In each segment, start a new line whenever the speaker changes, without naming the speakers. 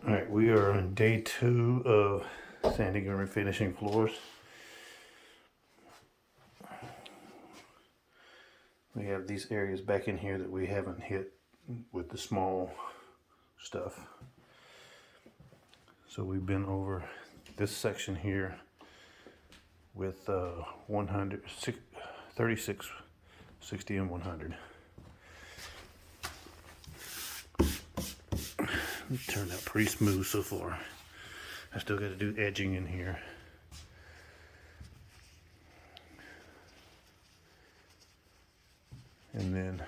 All right, we are on day 2 of sanding and refinishing floors. We have these areas back in here that we haven't hit with the small stuff. So we've been over this section here with 100, 36, 60, and 100. It turned out pretty smooth so far. I still got to do edging in here. And then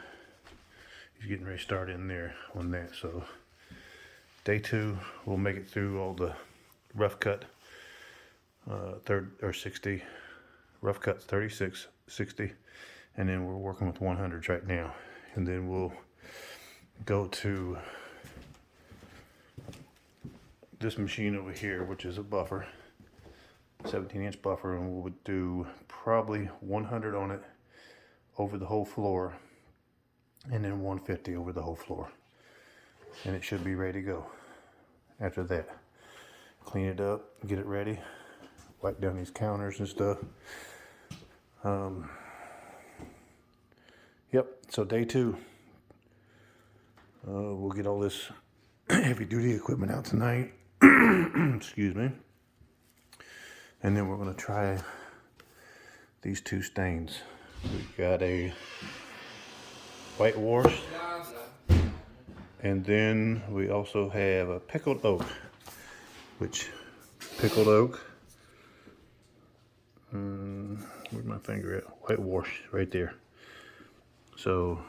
he's getting ready to start in there on that. So day 2, we'll make it through all the rough cut, 60, rough cuts 36, 60, and then we're working with 100s right now. And then we'll go to this machine over here, which is a buffer, 17-inch buffer, and we'll do probably 100 on it over the whole floor, and then 150 over the whole floor, and it should be ready to go. After that, clean it up, get it ready, wipe down these counters and stuff. Yep, so day 2, we'll get all this heavy duty equipment out tonight. Excuse me. And then we're going to try these 2 stains. We've got a white wash, and then we also have a pickled oak, which pickled oak, where's my finger at? White wash right there. So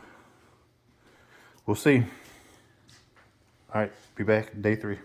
we'll see. All right, be back day 3.